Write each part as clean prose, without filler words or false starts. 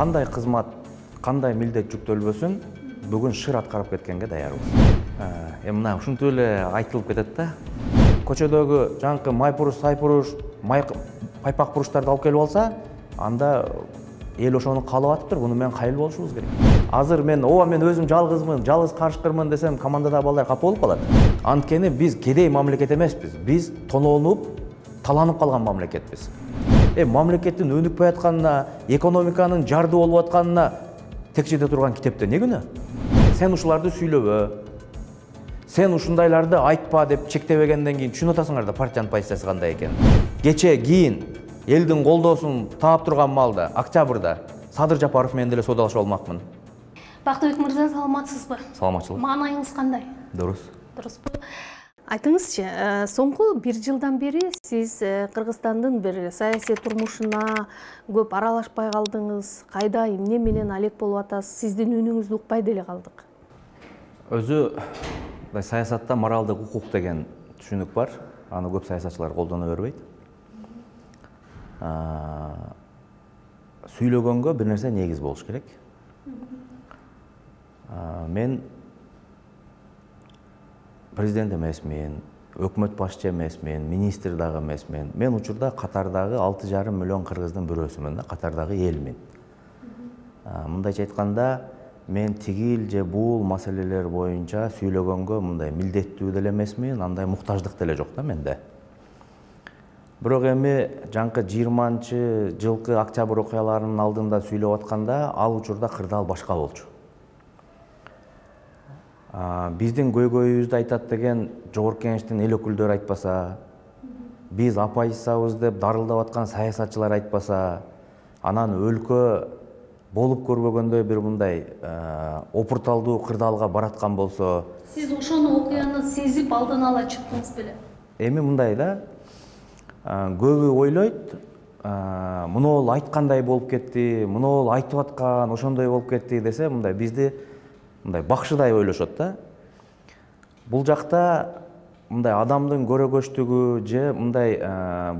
Кандай кызмат, кандай милдет жүктөлбөсүн бүгүн шыр аткарып кеткенге даярбыз. Мына ушинтип эле айтылып кетет да. Көчөдөгү жаңкы майпуруш, сайпуруш, пайпак буруштарды алып келип алса, анда эл ошону каалап атыптыр. Буну менен кайыл болушубуз керек. Азыр мен өзүм жалгызмын, жалгыз карышкырмын десем, командадагы балдар капа болуп калат. Анткени биз кедей мамлекет эмеспиз. Биз тонолуп, таланып калган мамлекетпиз. Мамлекеттин өнүкпөй атканына, экономиканын жарды болуп атканына текчеде турган китепте не күнөө? Сен ушуларды сүйлөбө, сен ушундайларды айтпа деп чектебегенден кийин түшүнүп атасыңар да партиянын позициясы кандай экенин. Кечээ кийин элдин колдоосун таап турган маалда, октябрда Садыр Жапаров менен деле соодалашып алмакмын. Бактыбек мырза, саламатсызбы? Саламатчылык. Маанайыңыз кандай? Дурус. Дурусбу? Айтыңызчы, соңку бир жылдан бери сиз Кыргызстандын бир саясий турмушуна көп аралашпай калдыңыз. Кайда, эмне менен алек болуп атасыз? Сиздин үнүңүздү укпай деле калдык. Өзү саясатта моралдык укук деген түшүнүк бар. Аны көп саясатчылар колдоно бербейт. Сүйлөгөнгө бир нерсе негиз болуш керек. Мен президент эмесмин, өкмөт башчы эмесмин, министр дагы эмесмин. Мен учурда катардагы 6,5 миллион кыргыздын бирөөсүмүн да, катардагы элмин. Мындайча айтканда, мен тигил же бул маселелер боюнча сүйлөгөнгө мындай милдеттүү деле эмесмин, андай муктаждык деле жок да менде. Бирок эми жаңкы 20-жылкы октябрь окуяларынын алдында сүйлөп атканда, ал учурда кырдаал башка болчу. Биздин көйгөйүбүздү айтат деген Жогорку Кеңештин эл өкүлдөрү айтпаса, биз оппозициябыз деп дарылдап аткан саясатчылар айтпаса, анан өлкө болуп көрбөгөндөй бир мындай опурталдуу кырдаалга бараткан болсо, Сиз ошону окуяны сезип алдын ала чыктыңыз беле? Эми мындай да, көбү ойлойт, мынол айткандай болуп кетти, мынол айтып аткан ошондой болуп кетти десе, мындай бизди мындай бакшыдай ойлошот да. Бул жакта мындай адамдын көрөгөчтүгү же мындай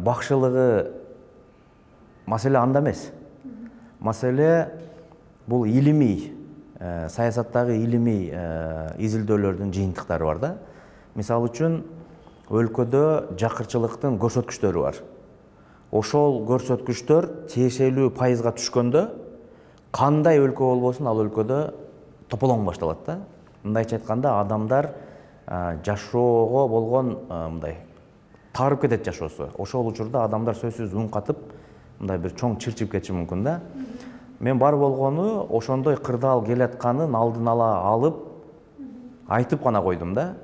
бакшылыгы маселе анда эмес. Маселе бул илимий, саясаттагы илимий изилдөөлөрдүн жыйынтыктары бар да. Мисалы үчүн өлкөдө жакырчылыктын көрсөткүчтөрү бар. Ошол көрсөткүчтөр тиешелүү пайызга түшкөндө, кандай өлкө болбосун, ал өлкөдө тополоң башталат да. Мындайча айтканда, адамдар жашоого болгон мындай таарып кетет жашоосу. Ошол учурда адамдар сөзсүз үн катып, мындай бир чоң чырчып кетиши мүмкүн да. Мен бар болгону ошондой кырдаал келатканын алдын ала алып, айтып гана койдум да.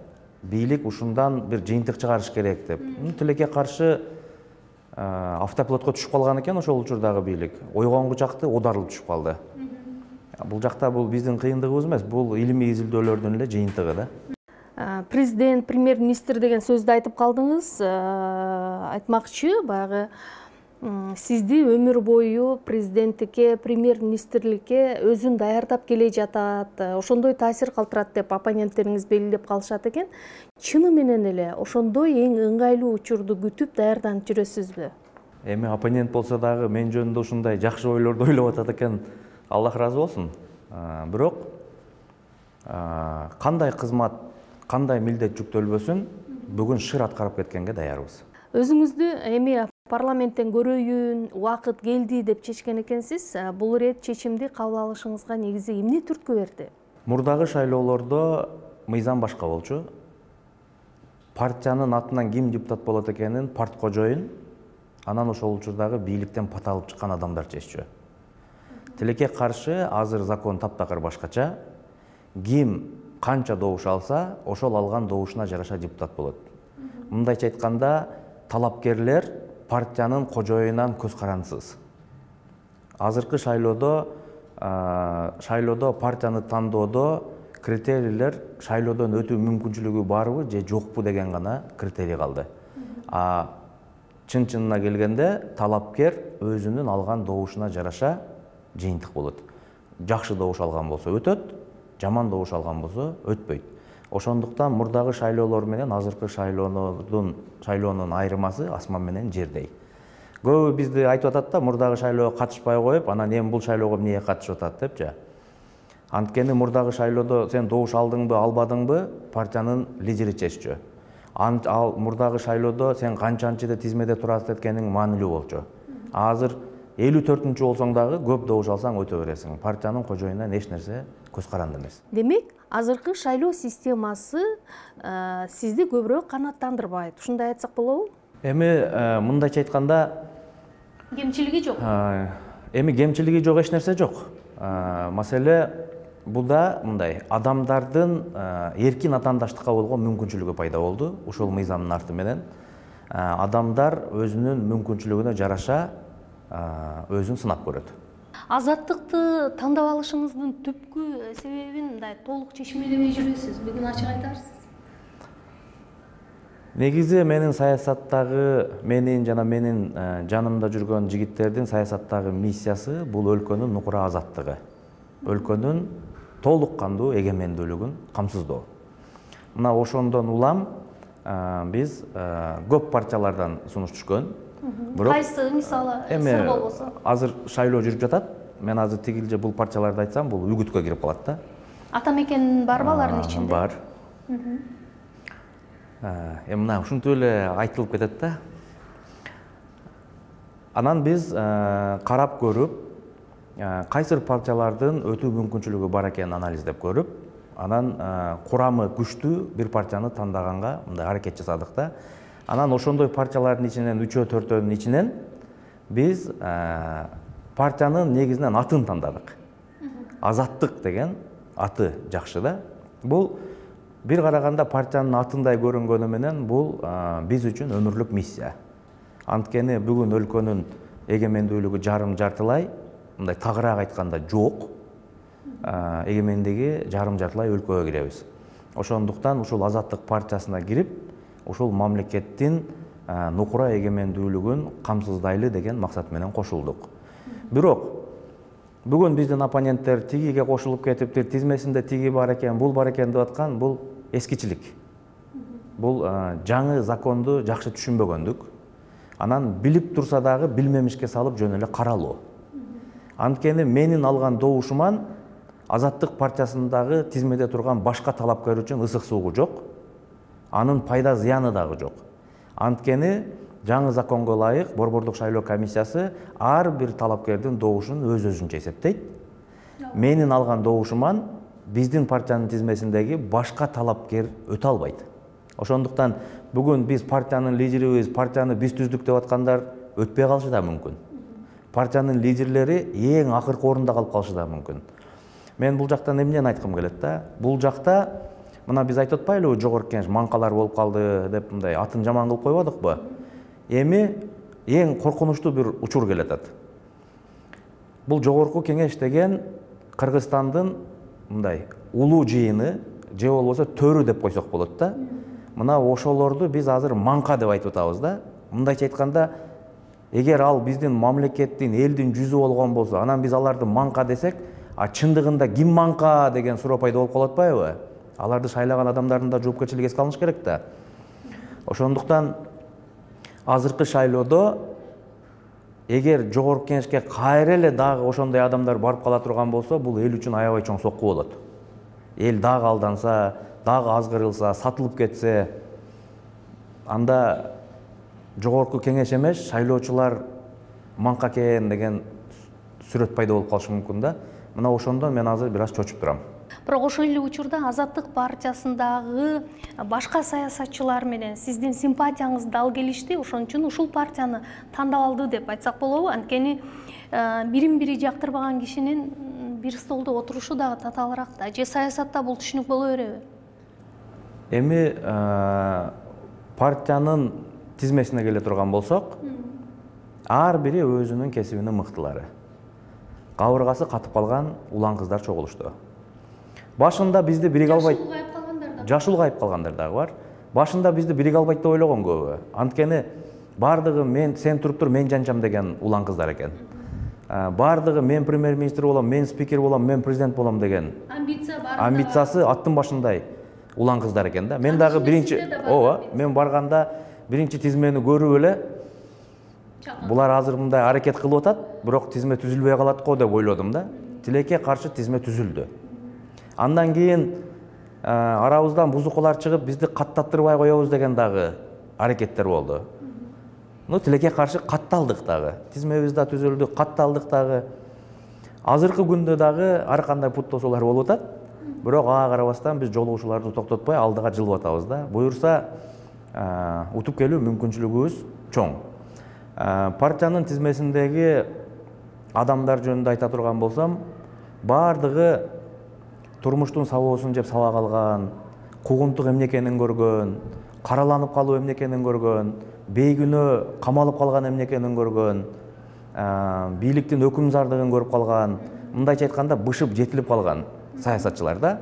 Бийлик ушундан бир жыйынтык чыгарыш керек деп. Тилекке каршы автопилотко түшүп калган экен ошол учурдагы бийлик. Ойгонгу чакты оодарылып түшүп калды. Бул жакта бул биздин кыйындыгыбыз эмес, бул илимий изилдөөлөрдүн эле жыйынтыгы да. Президент, премьер-министр деген сөздү айтып калдыңыз. Айтмакчы, баягы сизди өмүр бою президенттикке, премьер-министрликке өзүн даярдап келе жатат, ошондой таасир калтырат деп оппоненттериңиз белгилеп калышат экен. Чыны менен эле ошондой эң ыңгайлуу учурду күтүп даярданып жүрөсүзбү? Эми оппонент болсо дагы мен жөнүндө ушундай жакшы ойлорду ойлоп атат экен. Аллах разы болсун. Бирок кандай кызмат, кандай милдет жүктөлбөсүн бүгүн шыр аткарып кеткенге даярбыз. Өзүңүздү эми парламенттен көрөйүн, убакыт келди деп чечкен экенсиз. Бул ирет чечимди кабыл алышыңызга негизи эмне түрткү берди? Мурдагы шайлоолордо мыйзам башка болчу. Партиянын атынан ким депутат болот экенин парткожоюн, анан ошол учурдагы бийликтен пат алып чыккан адамдар чеччү. Тилекке каршы азыр закон таптакыр башкача. Ким канча добуш алса, ошол алган добушуна жараша депутат болот. Мындайча айтканда, талапкерлер партиянын кожоюнан көз карандысыз. Азыркы шайлоодо партияны тандоодо критерийлер шайлоодон өтүү мүмкүнчүлүгү барбы же жокпу деген гана критерий калды. Чын-чынына келгенде талапкер өзүнүн алган добушуна жараша жыйынтык болот. Жакшы добуш алган болсо өтөт, жаман добуш алган болсо өтпөйт. Ошондуктан мурдагы шайлоолор менен азыркы шайлоонун айырмасы асман менен жердей. Көбү бизди айтып атат да, мурдагы шайлоого катышпай коюп, анан эми бул шайлоого эмнеге катышып атат депчи. Анткени мурдагы шайлоодо сен добуш алдыңбы, албадыңбы, партиянын лидери чеччү. Ал мурдагы шайлоодо сен канчанчыда тизмеде турасың эткениң маанилүү болчу. Азыр 54-чү болсоң дагы көп добуш алсаң өтө бересиң. Партиянын кожоюнан эч нерсе көз каранды эмес. Демек, азыркы шайлоо системасы сизди көбүрөөк канааттандырбайт. Ушундай айтсак болобу? Эми мындайча айтканда, Кемчилиги жок. Эми кемчилиги жок эч нерсе жок. Маселе буда мындай адамдардын эркин атаандаштыкка болгон мүмкүнчүлүгү пайда болду. Ушул мыйзамдын арты менен адамдар өзүнүн мүмкүнчүлүгүнө жараша өзүн сынап көрөт. Азаттыкты тандап алышыңыздын түпкү себебин мындай толук чечмелебей жүрөсүз. Бүгүн ачык айтарсыз. Негизи менин саясаттагы, менин жана менин жанымда жүргөн жигиттердин саясаттагы миссиясы бул өлкөнүн нукура азаттыгы. Өлкөнүн толук кандуу эгемендүүлүгүн камсыздоо. Мына ошондон улам биз көп партиялардан сунуш түшкөн. Кайсы мисалы сыр болбосо? Азыр шайлоо жүрүп жатат. Мен азыр тигилже бул партияларды айтсам, бул үгүткө кирип калат да. Ата мекен барбы алардын ичинде? Бар. Мына ушинтип эле айтылып кетет да. Анан биз карап көрүп, кайсыр партиялардын өтүү мүмкүнчүлүгү бар экенин анализдеп көрүп, анан курамы күчтүү бир партияны тандаганга мындай аракет жасадык да. Анан ошондой партиялардын ичинен 3-4-өнүн ичинен биз партиянын негизинен атын тандадык. Азаттык деген аты жакшы да. Бул бир караганда партиянын атындай көрүнгөнү менен бул биз үчүн өмүрлүк миссия. Анткени бүгүн өлкөнүн эгемендүүлүгү жарым-жартылай, мындай тагыраак айтканда жок. Эгемендиги жарым-жартылай өлкөгө киребиз. Ошондуктан ушул Азаттык партиясына кирип, ушул мамлекеттин нукура эгемендүүлүгүн камсыздайлы деген максат менен кошулдук. Бирок бүгүн биздин оппоненттер тигиге кошулуп кетиптир, тизмесинде тиги бар экен, бул бар экен деп аткан, бул эскичилик. Бул жаңы законду жакшы түшүнбөгөндүк. Анан билип турса дагы билмемишке салып жөн эле каралуу. Анткени менин алган добушуман Азаттык партиясындагы тизмеде турган башка талапкер үчүн ысык суугу жок. Анын пайда зыяны дагы жок. Анткени жаңы законго ылайык Борбордук шайлоо комиссиясы ар бир талапкердин добушун өз-өзүнчө эсептейт. Менин алган добушуман биздин партиянын тизмесиндеги башка талапкер өтө албайт. Ошондуктан бүгүн биз партиянын лидерибиз, партияны биз түздүк деп аткандар өтпөй калышы да мүмкүн. Партиянын лидерлери эң акыркы орунда калып калышы да мүмкүн. Мен бул жактан эмнени айткым келет да? Бул жакта мына биз айтып атпайлыбы, жогорку кеңеш манкалар болуп калды деп мындай атын жаман кылып койбодукпу? Эми эң коркунучтуу бир учур келатат. Бул жогорку кеңеш деген Кыргызстандын мындай улуу жыйыны, же болбосо төрү деп койсок болот да. Мына ошолорду биз азыр манка деп айтып атабыз да. Мындайча айтканда, эгер ал биздин мамлекеттин, элдин жүзү болгон болсо, анан биз аларды манка десек, чындыгында ким манка деген суроо пайда болуп калып атпайбы? Аларды шайлаган адамдардын да жоопкерчилиги эске алыныш керек да. Ошондуктан азыркы шайлоодо эгер жогорку кеңешке кайра эле дагы ошондой адамдар барып кала турган болсо, бул эл үчүн аябай чоң сокку болот. Эл дагы алданса, дагы азгырылса, сатылып кетсе, анда жогорку кеңеш эмес, шайлоочулар манка экен деген сүрөт пайда болуп калышы мүмкүн да. Мына ошондон мен азыр бир аз чочуп турам. Бирок ошол эле учурда Азаттык партиясындагы башка саясатчылар менен сиздин симпатияңызды дал келишти, ошон үчүн ушул партияны тандап алды деп айтсак болобу? Анткени бирин-бири жактырбаган кишинин бир столдо отурушу дагы татаалыраак да. Же саясатта бул түшүнүк боло береби? Эми партиянын тизмесине келе турган болсок, ар бири өзүнүн кесибинин мыктылары. Кабыргасы катып калган улан кыздар чогулушту. Башында бизди бириге албайт. Жаш улгайып калгандар дагы бар. Башында бизди бириге албайт деп ойлогон көбү. Анткени бардыгы мен сен туруп тур, мен жанчам деген улан кыздар экен. Бардыгы мен премьер-министр болом, мен спикер болом, мен президент болом деген амбициясы аттын башындай улан кыздар экен да. Мен дагы биринчи, мен барганда биринчи тизмени көрүп эле булар азыр мындай аракет кылып атат, бирок тизме түзүлбөй калат го деп ойлодум да. Тилекке каршы тизме түзүлдү. Андан кийин арабыздан бузукулар чыгып, бизди каттаттырбай коебуз деген дагы аракеттер болду. Тилекке каршы катталдык дагы. Тизмебиз да түзүлдү, катталдык дагы. Азыркы күндө дагы ар кандай пут тосуулар болуп атат. Бирок ага карабастан биз жолугушууларды токтотпой алдыга жылып атабыз да. Буюрса утуп келүү мүмкүнчүлүгүбүз чоң. Партиянын тизмесиндеги адамдар жөнүндө айта турган болсом, бардыгы турмуштун сабоосун жеп саба калган, куугунтук эмне экенин көргөн, караланып калуу эмне экенин көргөн, бейгүнөө камалып калган эмне экенин көргөн, бийликтин өкүмзардыгын көрүп калган, мындайча айтканда бышып жетилип калган саясатчылар да.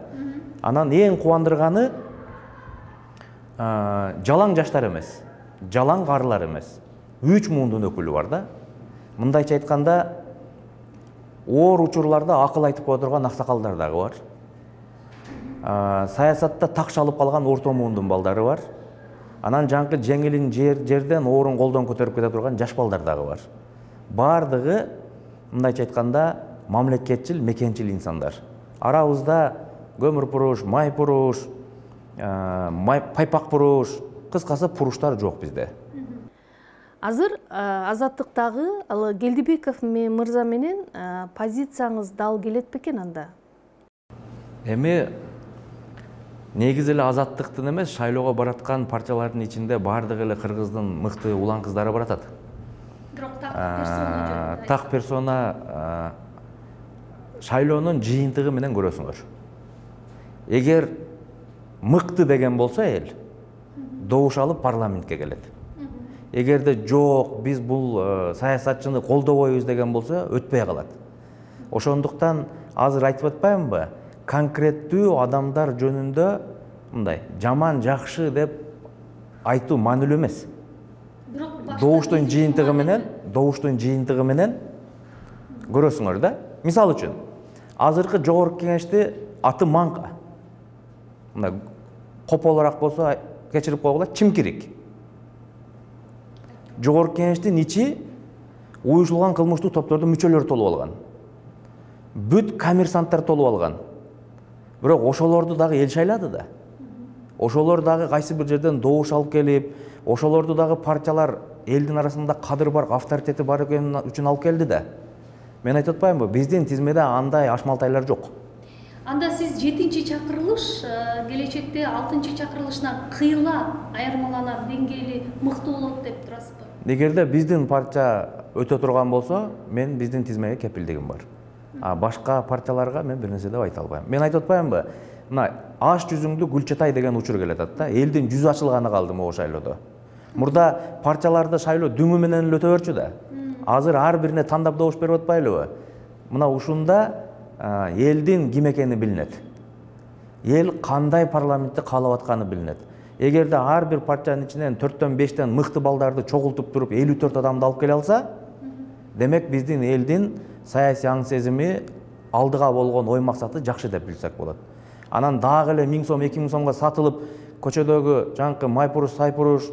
Анан эң кубандырганы жалаң жаштар эмес, жалаң карылар эмес. 3 мундун өкүлү бар да. Мындайча айтканда оор учурларда акыл айтып кое турган аксакалдар дагы бар. Саясатта так шалып калган орто мундун балдары бар. Анан жаңкы жеңилин жерден оорун колдон көтөрүп кете турган жаш балдар дагы бар. Бардыгы мындайча айтканда мамлекетчил, мекенчил инсандар. Арабызда көмүр пуруш, май пуруш, пайпак пуруш, кыскасы пуруштар жок bizde. Азыр Азаттыктагы Келдибеков мырза менен позицияңыз дал келет бекен анда? Эми негизи эле Азаттыктын эмес, шайлоого бараткан партиялардын ичинде бардыгы эле кыргыздын мыкты улан кыздары баратат. Бирок так персона шайлоонун жыйынтыгы менен көрөсүңөр. Эгер мыкты деген болсо эл, добуш алып парламентке келет. Эгерде жок, биз бул саясатчыны колдобойбуз деген болсо, өтпөй калат. Ошондуктан азыр айтып атпаймынбы? Конкреттүү адамдар жөнүндө мындай жаман жакшы деп айтуу маанилүү эмес. Добуштун жыйынтыгы менен көрөсүңөр да. Мисалы үчүн, азыркы жогорку кеңешти аты Манка. Мындай кополораак болсо кечирип койгула, Чимкирик. Жогорку кеңештин ичи уюшулган кылмыштуу топтордун мүчөлөрү толуп алган. Бүт коммерсанттар толуп алган. Бирок ошолорду дагы эл шайлады да. Ошолор дагы кайсы бир жерден добуш алып келип, ошолорду дагы партиялар элдин арасында кадыр бар, авторитети бар экени үчүн алып келди да. Мен айтып атпаймынбы, биздин тизмеде андай ашмалтайлар жок. Анда сиз 7-чи чакырылыш, келечекте 6-чы чакырылышынан кыйла айырмаланар деңгээли мыкты болот деп турасызбы? Эгерде биздин партия өтө турган болсо, мен биздин тизмеге кепилдигим бар. Башка партияларга мен бир нерсе деп айта албайм. Мен айтып атпаймынбы, мына аш жүзүңдү гүлчатай деген учур келет да. Элдин жүзү ачылганы калды могу шайлоодо. Мурда партияларды шайлоо дүңү менен эле өтө берчү да. Азыр ар бирине тандап добуш берип атпайлыбы? Мына ушунда элдин ким экени билинет. Эл кандай парламентти каалап атканы билинет. Эгерде ар бир партиянын ичинен 4-5тен мыкты балдарды чогултуп туруп 54 адамды алып келе алса, демек биздин элдин саясий аң сезими, алдыга болгон ой максаты жакшы деп билсек болот. Анан дагы эле 1000 сом, 2000 сомго сатылып, көчөдөгү жаңкы май пуруш, сай пуруш,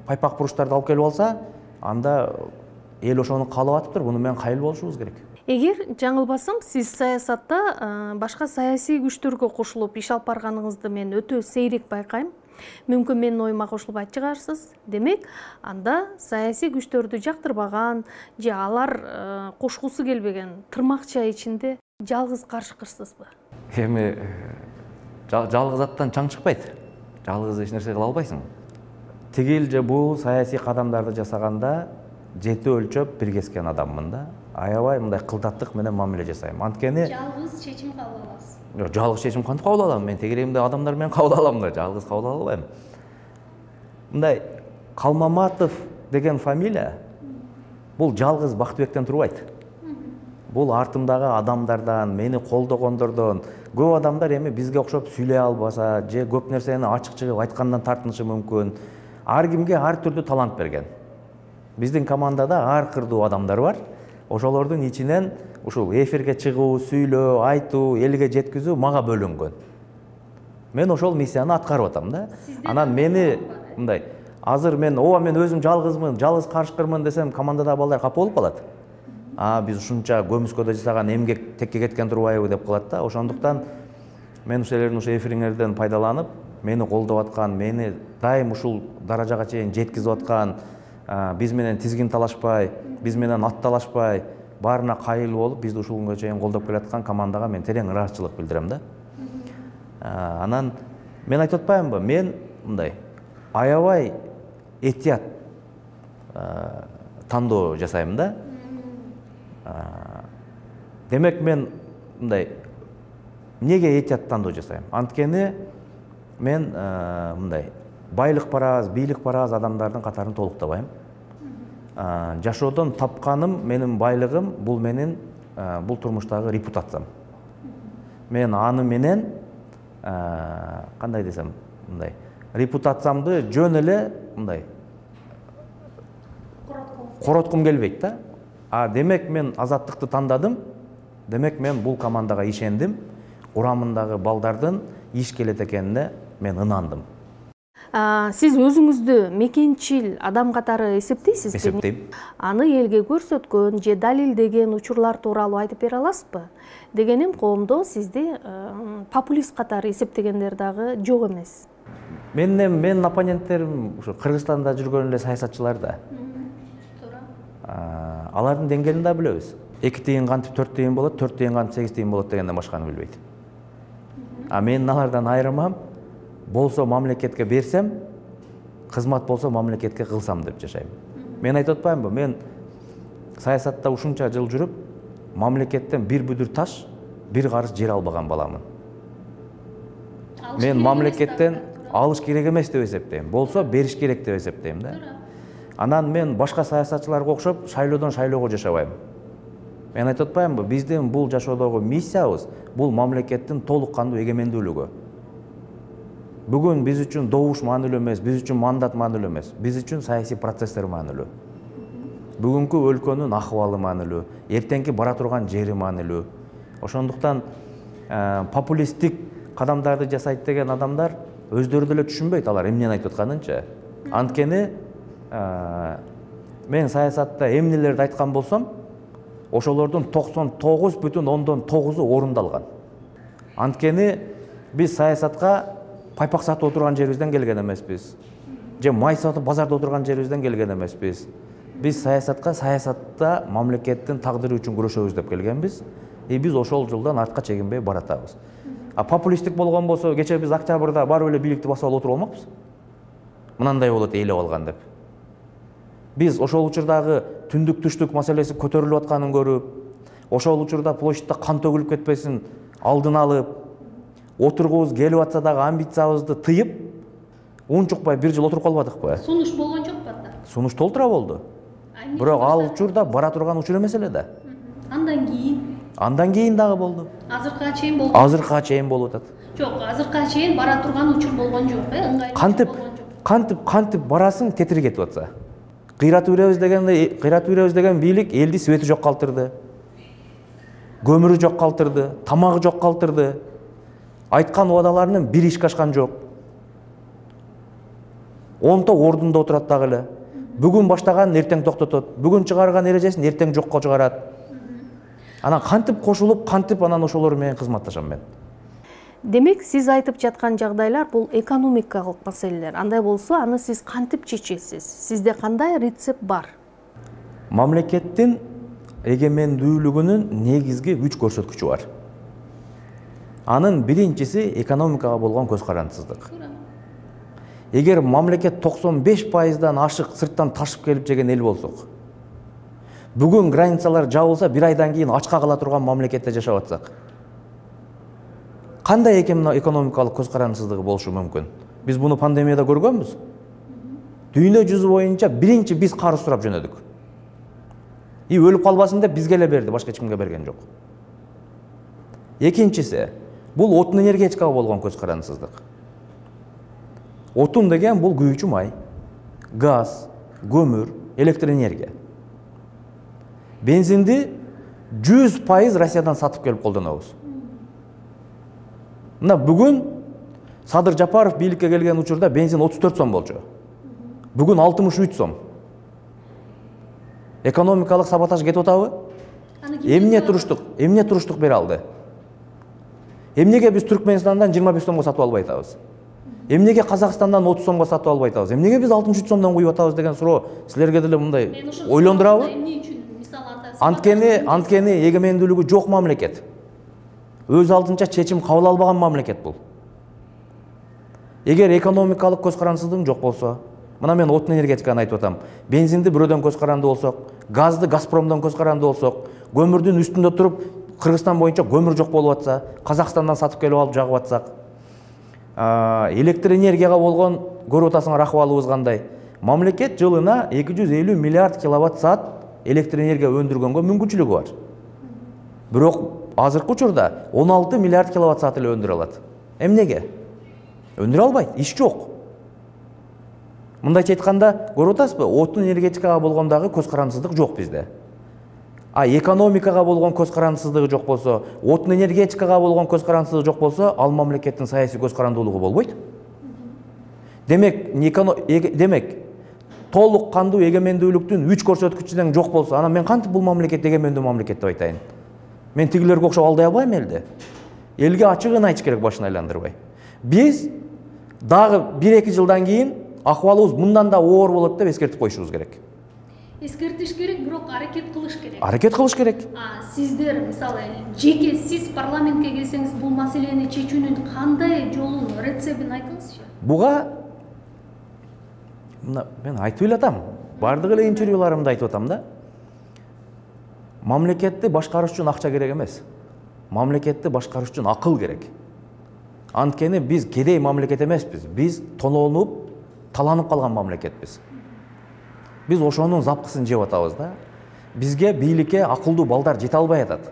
пайпак пуруштарды алып келип алса, анда эл ошону каалап атыптыр. Буну менен кайыл болушубуз керек. Эгер жаңылбасам, сиз саясатта башка саясий күчтөргө кошулуп иш алып барганыңызды мен өтө сейрек байкайм. Мүмкүн менин оюма кошулбай чыгарсыз. Демек, анда саясий күчтөрдү жактырбаган же алар кошкусу келбеген тырмакча ичинде жалгыз каршы кырсызбы? Эми жалгыз аттан чаң чыкпайт. Жалгыз эч нерсе кыла албайсың. Тигил же бул саясий кадамдарды жасаганда жети өлчөп биргескен адаммын да. Аябай мындай кылдаттык менен мамиле жасайм. Анткени жалгыз чечим кабыл аласыз. Жок, жалгыз чечим кантип кабыл алам? Мен тегеремде адамдар менен кабыл алам да, жалгыз кабыл ала албайм. Мындай Калмаматов деген фамилия бул жалгыз Бактыбектен турбайт. Бул артымдагы адамдардан, мени колдогондордон, көп адамдар эми бизге окшоп сүйлөй албаса, же көп нерсени ачык чыгып айткандан тартынышы мүмкүн. Ар кимге ар түрдүү талант берген. Биздин командада ар кырдуу адамдар бар. Ошолордун ичинен ушул эфирге чыгуу, сүйлөө, айтуу, элге жеткизүү мага бөлүнгөн. Мен ошол миссияны аткарып атам да. Анан мени мындай Азыр мен өзүм жалгызмын, жалгыз карышкырмын десем, командадагы балдар капа болуп калат. Биз ушунча көмүскөдө жасаган эмгек текке кеткен турбайбы деп калат да. Ошондуктан мен силердин ушу эфириңерден пайдаланып, мени колдоп аткан, мени дайым ушул даражага чейин жеткизип аткан, биз менен тизгин талашпай, биз менен ат талашпай, баарына кайыл болуп, бизди ушул күнгө чейин колдоп келаткан командага мен терең ыраазычылык билдирем да. Анан мен айтып атпаймынбы, мен мындай аябай этият тандоо жасайм да. Демек мен мындай неге этият тандоо жасайм? Анткени мен мындай байлык параз, бийлик параз адамдардын катарын толуктабайм. Жашоодон тапканым, менин байлыгым, бул менин бул турмуштагы репутациям. Мен аны менен кандай десем, мындай репутациямды жөн эле мындай короткум келбейт да. Демек мен азаттыкты тандадым. Демек мен бул командага ишендим. Курамындагы балдардын иш келет экенине мен ынандым. Сиз өзүңүздү мекенчил адам катары эсептейсизби? Эсептейм. Аны элге көрсөткөн же далилдеген учурлар тууралуу айтып бере аласызбы? Дегеним, коомдо сизди популист катары эсептегендер дагы жок эмес. Менин оппоненттерим ушу Кыргызстанда жүргөн эле саясатчылар да. Алардын деңгээлин да билебиз. 2 тыйын кантип 4 тыйын болот, 4 тыйын кантип 8 тыйын болот дегенден башканы билбейт. Менин алардан айырмам, болсо мамлекетке берсем, кызмат болсо мамлекетке кылсам деп жашайм. Мен айтып атпаймынбы, мен саясатта ушунча жыл жүрүп, мамлекеттен бир бүдүр таш, бир карыс жер албаган баламын. Мен мамлекеттен алыш керек эмес деп эсептейм. Болсо бериш керек деп эсептейм да. Анан мен башка саясатчыларга окшоп шайлоодон шайлоого жашабайм. Мен айтып атпаймынбы, биздин бул жашоодогу миссиябыз бул мамлекеттин толук кандуу эгемендүүлүгү. Бүгүн биз үчүн добуш маанилүү эмес, биз үчүн мандат маанилүү эмес, биз үчүн саясий процесстер маанилүү. Бүгүнкү өлкөнүн акыбалы маанилүү, эртеңки бара турган жери маанилүү. Ошондуктан популисттик кадамдарды жасайт деген адамдар өздөрү деле түшүнбөйт алар эмнени айтып атканынчы. Анткени мен саясатта эмнелерди айткан болсом, ошолордун 99,9-у орундалган. Анткени биз саясатка пайпак сатып отурган жерибизден келген эмеспиз. Же май сатып базарда отурган жерибизден келген эмеспиз. Биз саясатта мамлекеттин тагдыры үчүн күрөшөбүз деп келгенбиз. Биз ошол жылдан артка чегинбей баратабыз. Популисттик болгон болсо, кече биз октябрда барып эле бийликти басып алып отуруп алмакпыз. Мынандай болот ээлеп алган деп. Биз ошол учурдагы түндүк түштүк маселеси көтөрүлүп атканын көрүп, ошол учурда площадьта кан төгүлүп кетпесин алдын алып, отургубуз келип атса дагы амбициябызды тыйып, унчукпай бир жыл отуруп калбадыкпы? Сунуш болгон жокпу анда? Сунуш толтура болду. Бирок ал учурда бара турган учур эмес эле да. Андан кийин дагы болду. Азыркыга чейин болду. Азыркыга чейин болуп атат. Жок, азыркыга чейин бара турган учур болгон жок, ыңгайлуу Кантип барасың тетири кетип атса. Кыйратып беребиз деген бийлик элди свети жок калтырды. Көмүрү жок калтырды, тамагы жок калтырды. Айткан убадаларынын бири ишке ашкан жок. Онто ордунда отурат дагы эле. Бүгүн баштаганын эртең токтотот, бүгүн чыгарган эрежесин эртең жокко чыгарат. Анан кантип кошулуп, кантип анан ошолор менен кызматташам мен. Демек, сиз айтып жаткан жагдайлар бул экономикалык маселелер. Андай болсо, аны сиз кантип чечесиз? Сизде кандай рецепт бар? Мамлекеттин эгемендүүлүгүнүн негизги 3 көрсөткүчү бар. Анын биринчиси экономикага болгон көз карандысыздык. Эгер мамлекет 95%дан ашык сырттан ташып келип жеген эл болсок, бүгүн границалар жабылса, бир айдан кийин ачка кала турган мамлекетте жашап атсак, кандай экономикалык көз карандысыздыгы болушу мүмкүн? Биз буну пандемияда көргөнбүз. Дүйнө жүзү боюнча биринчи биз карыз сурап жөнөдүк. Өлүп калбасын деп бизге эле берди, башка эч кимге берген жок. Экинчиси, бул отун энергетикага болгон көз карандысыздык. Отун деген бул күйүүчү май, газ, көмүр, электр энергия. Бензинди 100% Россиядан сатып келип колдонобуз. Мына бүгүн Садыр Жапаров бийликке келген учурда бензин 34 сом болчу. Бүгін 63 сом. Экономикалық саботаж кетіп отабы? Эмне туруштук бере алды? Эмнеге біз Түркменстандан 25 сомға сатып албай атабыз? Эмнеге Қазақстандан 30 сомға сатып албай атабыз? Эмнеге біз 63 сомдан куюп атабыз деген суроо силерге деле мындай ойлондурабы? Анткени эгемендүүлүгү жок мамлекет. Өз алдынча чечим кабыл албаган мамлекет бул. Эгер экономикалык көз карандысыздык жок болсо, мына мен отун энергетиканы айтып атам. Бензинди бирөөдөн көз каранды болсок, газды Газпромдон көз каранды болсок, көмүрдүн үстүндө туруп Кыргызстан боюнча көмүр жок болуп атса, Казакстандан сатып келип алып жагып атсак, электр энергияга болгон көрүп атасыңар акыбалыбыз кандай? Мамлекет жылына 250 миллиард киловатт саат электр энергия өндүргөнгө мүмкүнчүлүгү бар. Бирок азыркы учурда 16 миллиард киловатт саат эле өндүрө алат. Эмнеге? Өндүрө албайт, иш жок. Мындайча айтканда, көрүп атасызбы, отун энергетикага болгон дагы көз карандысыздык жок бизде. Экономикага болгон көз карандысыздыгы жок болсо, отун энергетикага болгон көз карандысыздыгы жок болсо, ал мамлекеттин саясий көз карандуулугу болбойт. Демек, толук кандуу эгемендүүлүктүн 3 көрсөткүчүнөн жок болсо, анан мен кантип бул мамлекет эгемендүү мамлекет деп айтайын? Мен тигилерге окшоп алдай албайм элди. Элге ачыгын айтыш керек, башын айландырбай. Биз дагы 1-2 жылдан кийин акыбалыбыз мындан да оор болот деп эскертип коюшубуз керек. Эскертиш керек, бирок аракет кылыш керек. Аракет кылыш керек. Сиздер, мисалы, жеке сиз парламентке келсеңиз, бул маселени чечүүнүн кандай жолун, рецептин айтыңызчы? Буга мен айтып элатам. Бардык эле интервьюларымда айтып атам да. Мамлекетти башкарыш үчүн акча керек эмес. Мамлекетти башкарыш үчүн акыл керек. Анткени биз кедей мамлекет эмеспиз. Биз тонолунуп, таланып калган мамлекетпиз. Биз ошонун запкысын жеп атабыз да. Бизге бийликке акылдуу балдар жете албай атат.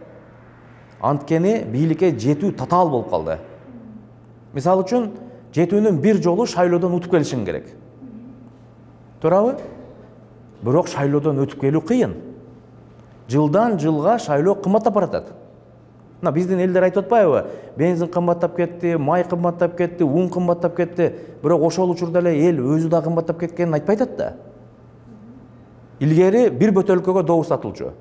Анткени бийликке жетүү татаал болуп калды. Мисалы үчүн, жетүүнүн бир жолу шайлоодон утуп келишиң керек. Туурабы? Бирок шайлоодон өтүп келүү кыйын. Жылдан жылга шайлоо кымбаттап баратат. Мына биздин элдер айтып атпайбы? Бензин кымбаттап кетти, май кымбаттап кетти, ун кымбаттап кетти. Бирок ошол учурда эле эл өзү да кымбаттап кеткенин айтпай атат да. Илгери бир бөтөлкөгө добуш сатылчу.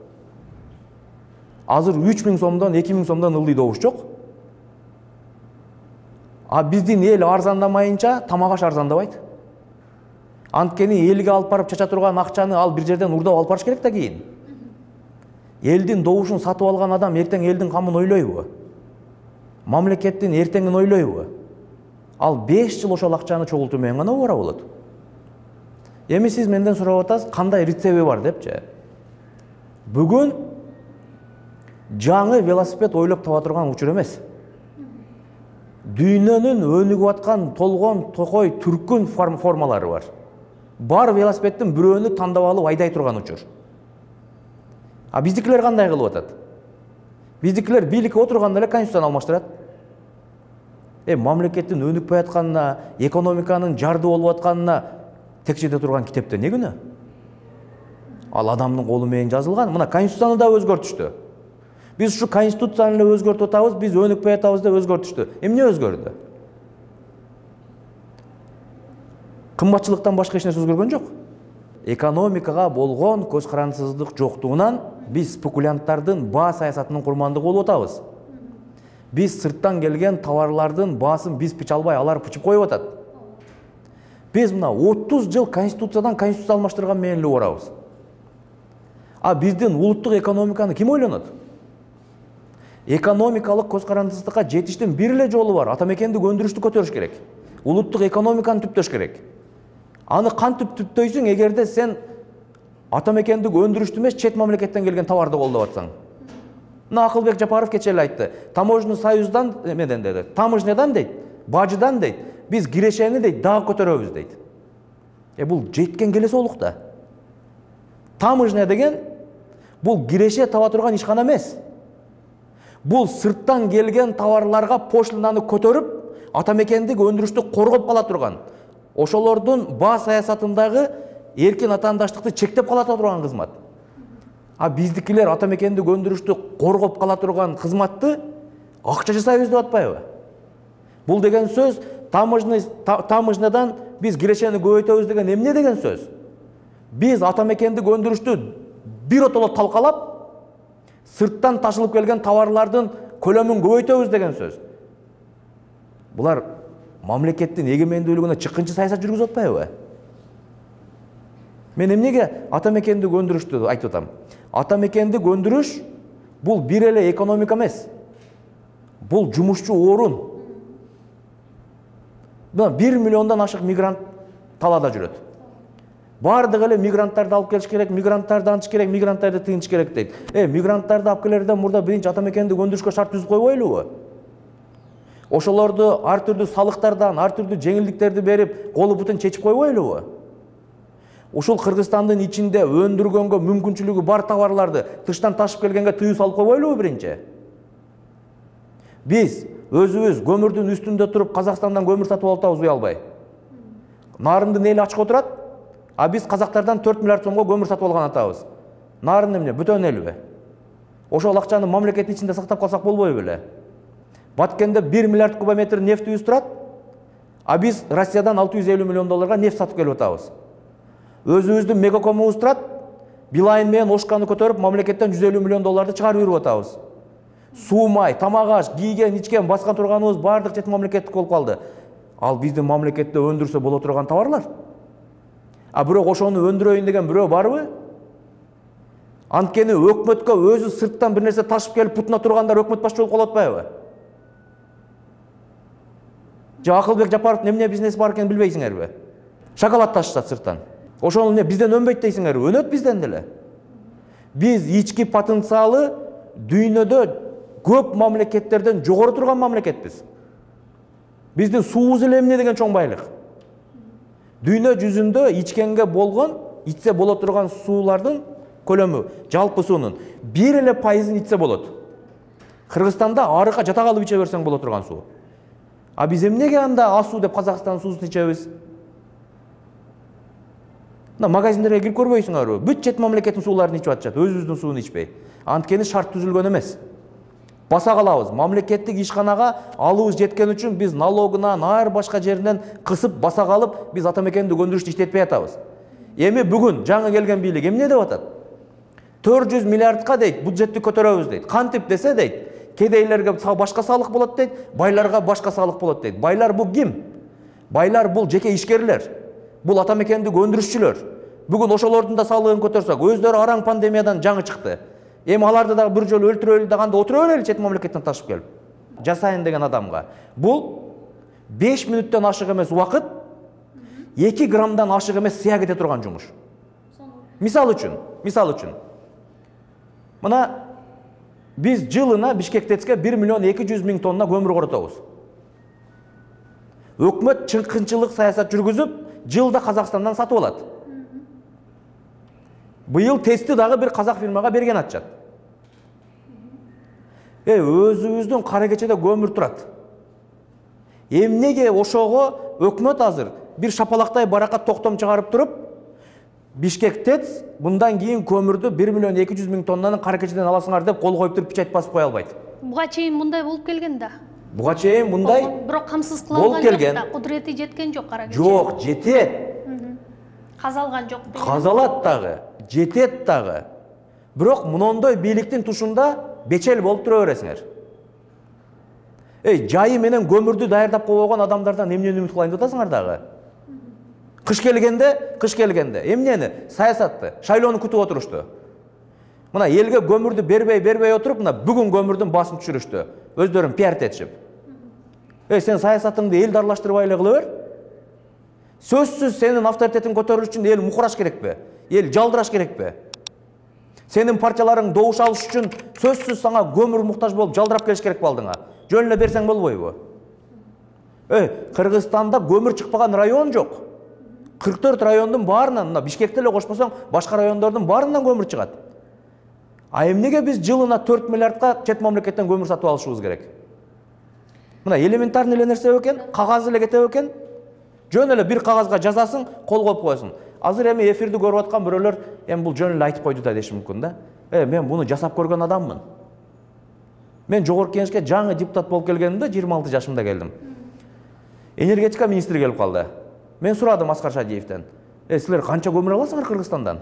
Азыр 3000 сомдон, 2000 сомдон ылдый добуш жок. Биздин эл арзандамайынча тамак аш арзандабайт. Анткени элге алып барып чача турган акчаны ал бир жерден урдап алып барыш керек да кийин. Элдин добушун сатып алган адам эртең элдин камын ойлойбу? Мамлекеттин эртеңин ойлойбу? Ал 5 жыл ошол акчаны чогултуу менен гана убара болот. Эми сиз менден сурап атасыз, кандай рецепти бар депчи. Бүгүн жаңы велосипед ойлоп таба турган учур эмес. Дүйнөнүн өнүгүп аткан толгон, токой, түркүн формалары бар. Бар велосипедтин бирөөнү тандап алып айдай турган учур. Биздикилер кандай кылып атат? Биздикилер бийликке отурганда эле конституцияны алмаштырат. Мамлекеттин өнүкпөй атканына, экономиканын жарды болуп атканына текчеде турган китепте не күнөө? Ал адамдын колу менен жазылган. Мына конституцияны да өзгөртүштү. Биз ушу конституцияны эле өзгөртүп атабыз, биз өнүкпөй атабыз деп өзгөртүштү. Эмне өзгөрдү? Кымбатчылыктан башка эч нерсе өзгөргөн жок. Экономикага болгон көз карандысыздык жоктугунан биз спекулянттардын баа саясатынын курмандыгы болуп атабыз. Биз сырттан келген товарлардын баасын биз пич албай, алар пичип коюп атат. Биз мына 30 жыл конституциядан конституция алмаштырган менен эле барабыз. Биздин улуттук экономиканы ким ойлонот? Экономикалык көз карандысыздыкка жетиштин бир эле жолу бар. Атамекендик өндүрүштү көтөрүш керек. Улуттук экономиканы түптөш керек. Аны кантип түптөйсүң эгерде сен атамекендик өндүрүштү эмес, чет мамлекеттен келген товарды колдоп атсаң? Мына Акылбек Жапаров кече эле айтты. Таможенный союздан эмеден деди, таможнядан дейт, бажыдан дейт, биз кирешени дейт, дагы көтөрөбүз дейт. Бул жеткен келе солукта. Таможня деген бул киреше таба турган ишкана эмес. Бул сырттан келген товарларга пошлинаны көтөрүп, атамекендик өндүрүштү коргоп кала турган. Ошолордун баа саясатындагы эркин атаандаштыкты чектеп кала турган кызмат. Биздикилер атамекендик өндүрүштү коргоп кала турган кызматты акча жасайбыз деп атпайбы? Бул деген сөз Тамыжнадан biz кирешени көбөйтөбүз деген эмне деген сөз? Biz атамекендик өндүрүштү биротоло талкалап, сырттан ташылып келген товарлардын көлөмүн көбөйтөбүз деген сөз. Булар мамлекеттин эгемендүүлүгүнө чыккынчы саясат жүргүзүп атпайбы? Мен эмнеге атамекендик өндүрүштү айтып атам? Атамекендик өндүрүш бул бир эле экономика эмес. Бул жумушчу орун. 1 миллиондон ашык мигрант талаада жүрөт. Бардыгы эле мигранттарды алып келиш керек, мигранттарды антыш керек, мигранттарды тыйынтыш керек дейт. Мигранттарды алып келерден мурда биринчи атамекендик өндүрүшкө шарт түзүп койбойлубу? Ошолорду ар түрдүү салыктардан, ар түрдүү жеңилдиктерди берип, колу бутун чечип койбойлубу? Ушул Кыргызстандын ичинде өндүргөнгө мүмкүнчүлүгү бар товарларды тыштан ташып келгенге тыюу салып койбойлубу биринчи? Биз өзүбүз көмүрдүн үстүндө туруп Казакстандан көмүр сатып алабыз уялбай. Нарындын эли ачка отурат, а биз казактардан 4 миллиард сомго көмүр сатып алган атабыз. Нарын эмне, бүтөн элби? Ошол акчаны мамлекеттин ичинде сактап калсак болбойбу беле? Баткенде 1 миллиард кубометр нефтибиз турат, а биз Россиядан 650 миллион долларга нефть сатып келип атабыз. Өзүбүздүн мегакомубуз турат, Билайн менен Ошканы көтөрүп, мамлекеттен 150 миллион долларды чыгарып жүрүп атабыз. Суу май, тамак аш, кийген, ичкен, баскан турганыбыз бардык чет мамлекеттик болуп калды. Ал биздин мамлекетте өндүрсө боло турган товарлар. А бирок ошону өндүрөйүн деген бирөө барбы? Анткени өкмөткө өзү сырттан бир нерсе ташып келип путуна тургандар өкмөт башчы болуп калып атпайбы? Же Акылбек Жапаровдун эмне бизнеси бар экенин билбейсиңерби? Шоколад ташышат сырттан. Ошону эмне бизден өнбөйт дейсиңерби? Өнөт бизден деле. Биз ички потенциалы дүйнөдө көп мамлекеттерден жогору турган мамлекетпиз. Биздин суубуз эле эмне деген чоң байлык. Дүйнө жүзүндө ичкенге болгон, ичсе боло турган суулардын көлөмү, жалпы суунун 1% ичсе болот. Кыргызстанда арыкка жата калып иче берсең боло турган суу. А биз эмнеге анда ас суу деп Казакстандын суусун ичебиз? Магазиндерге кирип көрбөйсүңөрбү? Бүт чет мамлекеттин сууларын ичип атышат, өзүбүздүн сууну ичпей. Анткени шарт түзүлгөн эмес. Баса калабыз. Мамлекеттик ишканага алыбыз жеткен үчүн биз налогунан, ар башка жеринен кысып баса калып, биз атамекендик өндүрүштү иштетпей атабыз. Эми бүгүн жаңы келген бийлик эмне деп атат? 400 миллиардка дейт, бюджетти көтөрөбүз дейт. Кантип десе дейт, кедейлерге башка салык болот дейт, байларга башка салык болот дейт. Байлар бул ким? Байлар бул жеке ишкерлер. Бул атамекендик өндүрүшчүлөр. Бүгүн ошолордун да салыгын көтөрсөк, өздөрү араң пандемиядан жаңы чыкты. Эми аларды да бир жолу өлтүрөлү дегенде отура берели чет мамлекеттен ташып келип. Жасайын деген адамга. Бул 5 мүнөттөн ашык эмес убакыт, 2 граммдан ашык эмес сыя кете турган жумуш. Мисал үчүн. Мына биз жылына Бишкек ТЭЦке 1 миллион 200 миң тонна көмүр коротобуз. Өкмөт чыңкынчылык саясат жүргүзүп, жылда Казакстандан сатып алат. Быйыл тести дагы бир казак фирмага берген атышат. Өзүбүздүн кара кечеде көмүр турат. Эмнеге ошого өкмөт азыр бир шапалактай баракат токтом чыгарып туруп, Бишкек ТЭЦ мындан кийин көмүрдү 1 миллион 200 миң тоннаны кара кечеден аласыңар деп кол коюп туруп печать басып кое албайт? Буга чейин мындай болуп келген да. Буга чейин мындай бирок камсыз кыла алган жок да, кудурети жеткен жок кара кече. Жок, жетет. Казалган жок деген. Казалат дагы, жетет дагы. Бирок мунондой бийликтин тушунда бечел болуп тура бересиңер. Жайы менен көмүрдү даярдап койгон адамдардан эмнени үмүт кылайын деп атасыңар дагы? Кыш келгенде эмнени? Саясатты, шайлоону күтүп отурушту. Мына элге көмүрдү бербей отуруп, мына бүгүн көмүрдүн баасын түшүрүштү. Өздөрүн пиарт этишип. Сен саясатыңды элди аралаштырбай эле кыла бер. Сөзсүз сенин авторитетиң көтөрүлүш үчүн эл мукураш керекпи? Эл жалдыраш керекпи? Сенин партияларың добуш алыш үчүн сөзсүз сага көмүр муктаж болуп жалдырап келиш керек алдыңа. Жөн эле берсең болбойбу? Кыргызстанда көмүр чыкпаган район жок. 44 райондун баарынан, мына Бишкекте эле кошпосоң, башка райондордун баарынан көмүр чыгат. А эмнеге биз жылына 4 миллиардка чет мамлекеттен көмүр сатып алышыбыз керек? Мына элементарный эле нерсе экен, кагаз эле кетет экен. Жөн эле бир кагазга жазасың, кол коюп коесуң. Азыр эми эфирди көрүп аткан бирөөлөр, эми бул жөн эле айтып койду да деши мүмкүн да. Мен буну жасап көргөн адаммын. Мен жогорку кеңешке жаңы депутат болуп келгенимде 26 жашымда келдим. энергетика министри келип калды. Мен сурадым Аскар Шадиевден. Силер канча көмүр аласыңар Кыргызстандан?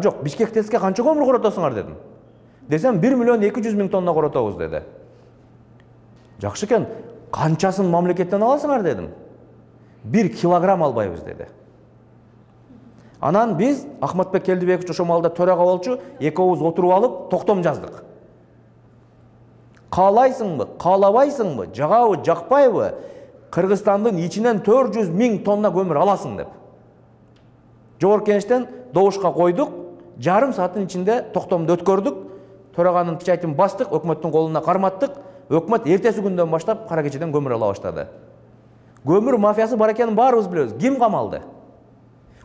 Жок, Бишкек ТЭЦке канча көмүр коротосуңар дедим. Десем 1 миллион 200 000 тонна коротобуз деди. Жакшы экен, канчасын мамлекеттен аласыңар дедим. 1 килограмм албайбыз деди. Анан биз Ахматбек Келдибекович ошол маалда төрага болчу, экөөбүз отуруп алып токтом жаздык. Каалайсыңбы, каалабайсыңбы, жагабы, жакпайбы, Кыргызстандын ичинен 400 000 тонна көмүр аласың деп. Жогорку Кеңештен добушка койдук, жарым сааттын ичинде токтомду өткөрдүк, төраганын печатын бастык, өкмөттүн колуна карматтык, өкмөт эртеси күндөн баштап Кара Кечеден көмүр ала баштады. Көмүр мафиясы бар экенин баарыбыз билебиз. Ким камалды?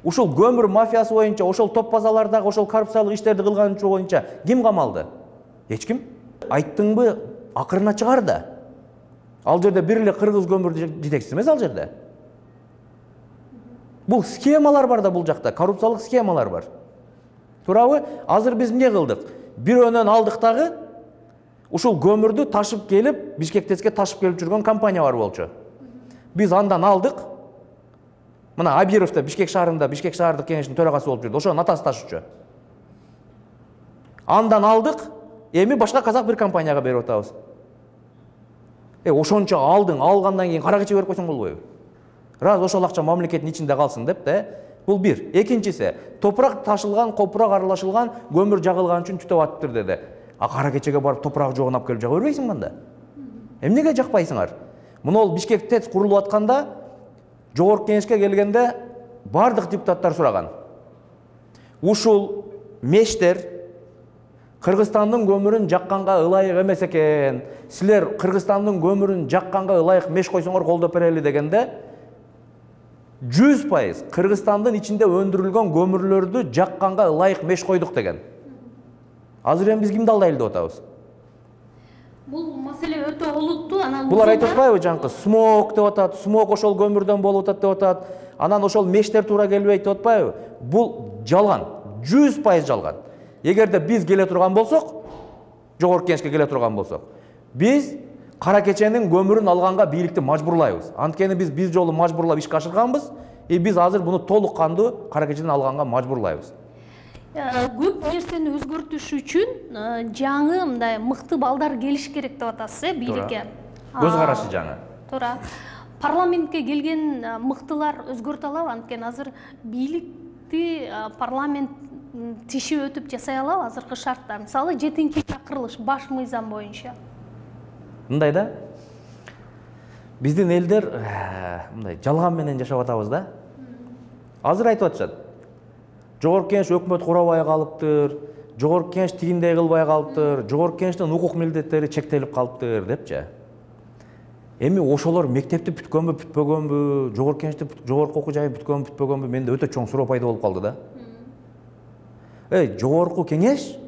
Ушул көмүр мафиясы боюнча, ошол топ базалардагы ошол коррупциялык иштерди кылган боюнча ким камалды? Эч ким. Айттыңбы, акырына чыгар да. Ал жерде бир эле кыргыз көмүр жетекчиси эмес ал жерде. Бул схемалар бар да бул жакта, коррупциялык схемалар бар. Туурабы? Азыр биз эмне кылдык? Бирөөнөн алдык дагы ушул көмүрдү ташып келип, Бишкек ТЭЦке ташып келип жүргөн компания бар болчу. Биз андан алдык. Мына Абировда Бишкек шаарында, Бишкек шаардык кеңештин төрагасы болуп жүрдү. Ошонун атасы ташычу. Андан алдык, эми башка казак бир компанияга берип атабыз. Ошончо алдың, алгандан кийин Кара Кече берип койсоң болбойбу? Раз ошол акча мамлекеттин ичинде калсын деп да. Бул бир. Экинчиси, топурак ташылган, копурак аралашылган, көмүр жагылган үчүн түтөп атыптыр деди. Кара Кечеге барып топурак жогун алып келип жага бербейсиң мында. Эмнеге жакпайсыңар? Мына Бишкек ТЭЦ курулуп атканда, Жогорку Кеңешке келгенде бардык депутаттар сураган. Ушул мештер Кыргызстандын көмүрүн жакканга ылайык эмес экен. Силер Кыргызстандын көмүрүн жакканга ылайык меш койсоңор колдоп берели дегенде 100% Кыргызстандын ичинде өндүрүлгөн көмүрлөрдү жакканга ылайык меш койдук деген. Азыр эми биз кимди алдайлы деп атабыз? Бул маселе өтө олуттуу, анан булар айтып атпайбы жаңкы смог деп атат, смог ошол көмүрдөн болуп атат деп атат. Анан ошол мештер туура келбейт деп атпайбы? Бул жалган, 100% жалган. Эгерде биз келе турган болсок, Жогорку Кеңешке келе турган болсок, биз Кара Кеченин көмүрүн алганга бийликти мажбурлайбыз. Анткени биз жолу мажбурлап ишке ашырганбыз, биз азыр буну толук кандуу Кара Кечеден алганга мажбурлайбыз. Көп нерсени өзгөртүш үчүн жаңы мындай мыкты балдар келиш керек деп атасыз, бийликке. Көз карашы жаңы. Туура. Парламентке келген мыктылар өзгөртө алабы? Анткени азыр бийликти парламент тиши өтүп жасай алабы азыркы шартта? Мисалы 7-чи чакырылыш баш мыйзам боюнча. Мындай да. Биздин элдер мындай жалган менен жашап атабыз да. Азыр айтып атышат. Жогорку Кеңеш өкмөт курабай калыптыр, Жогорку Кеңеш тигиндей кылбай калыптыр, Жогорку Кеңештин укук милдеттери чектелип калыптыр депчи. Эми ошолор мектепти бүткөнбү, бүтпөгөнбү, Жогорку Кеңешти жогорку окуу жайын бүткөнбү, бүтпөгөнбү, менде өтө чоң суроо пайда болуп калды да. Жогорку Кеңеш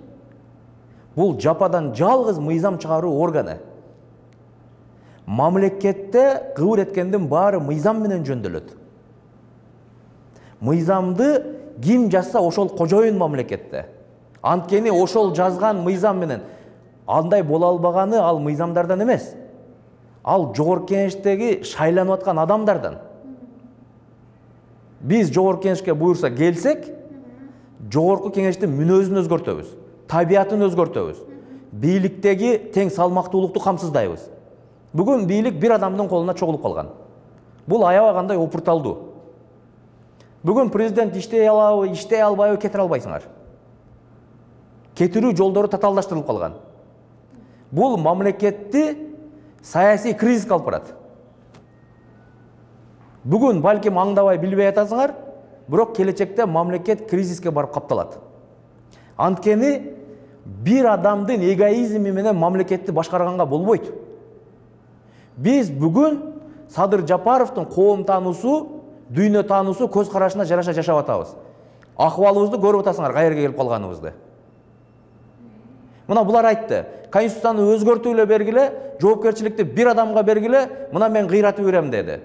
бул жападан жалгыз мыйзам чыгаруу органы. Мамлекетте кыбыр эткендин баары мыйзам менен жөндөлөт. Мыйзамды ким жазса ошол кожоюн мамлекетте. Анткени ошол жазган мыйзам менен андай боло албаганы ал мыйзамдардан эмес. Ал Жогорку Кеңештеги шайланып аткан адамдардан. Биз Жогорку Кеңешке буйрса келсек, Жогорку Кеңештин мүнөзүн өзгөртөбүз, табиятын өзгөртөбүз, бийликтеги тең салмактуулукту камсыздайбыз. Бүгүн бийлик бир адамдын колуна чогулуп калган. Бул аябагандай опурталдуу. Бүгүн президент иштей алабы, иштей албайбы, кетире албайсыңар. Кетирүү жолдору татаалдаштырылып калган. Бул мамлекетти саясий кризиске алып барат. Бүгүн балким аңдабай билбей атасыңар, бирок келечекте мамлекет кризиске барып капталат. Анткени бир адамдын эгоизми менен мамлекетти башкарганга болбойт. Биз бүгүн Садыр Жапаровдун коом таануусу, дүйнө таануусу, көз карашына жараша жашап атабыз. Акыбалыбызды көрүп атасыңар, кайерге келип калганыбызды. Мына булар айтты, Конституцияны өзгөртүп эле бергиле, жоопкерчиликти бир адамга бергиле, мына мен кыйратып берем деди.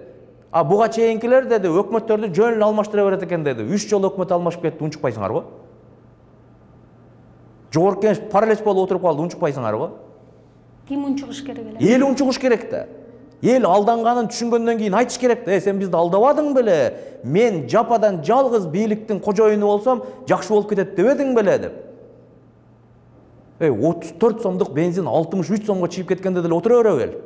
Буга чейинкилер деди, өкмөттөрдү жөн эле алмаштыра берет экен деди. 3 жолу өкмөт алмашып кетти, унчукпайсыңар го? Жогорку Кеңеш паралич болуп отуруп калды, унчукпайсыңар го? Ким унчугуш керек эле? Эл унчугуш керек да. Ел алданганын түшүнгөндөн кийин айтыш керек да, сен бизди алдабадың беле? Мен жападан жалгыз бийликтин кожоюну болсом, жакшы болуп кетет дебедиң беле деп. 34 сомдук бензин 63 сомго чыгып кеткенде деле отура беребел.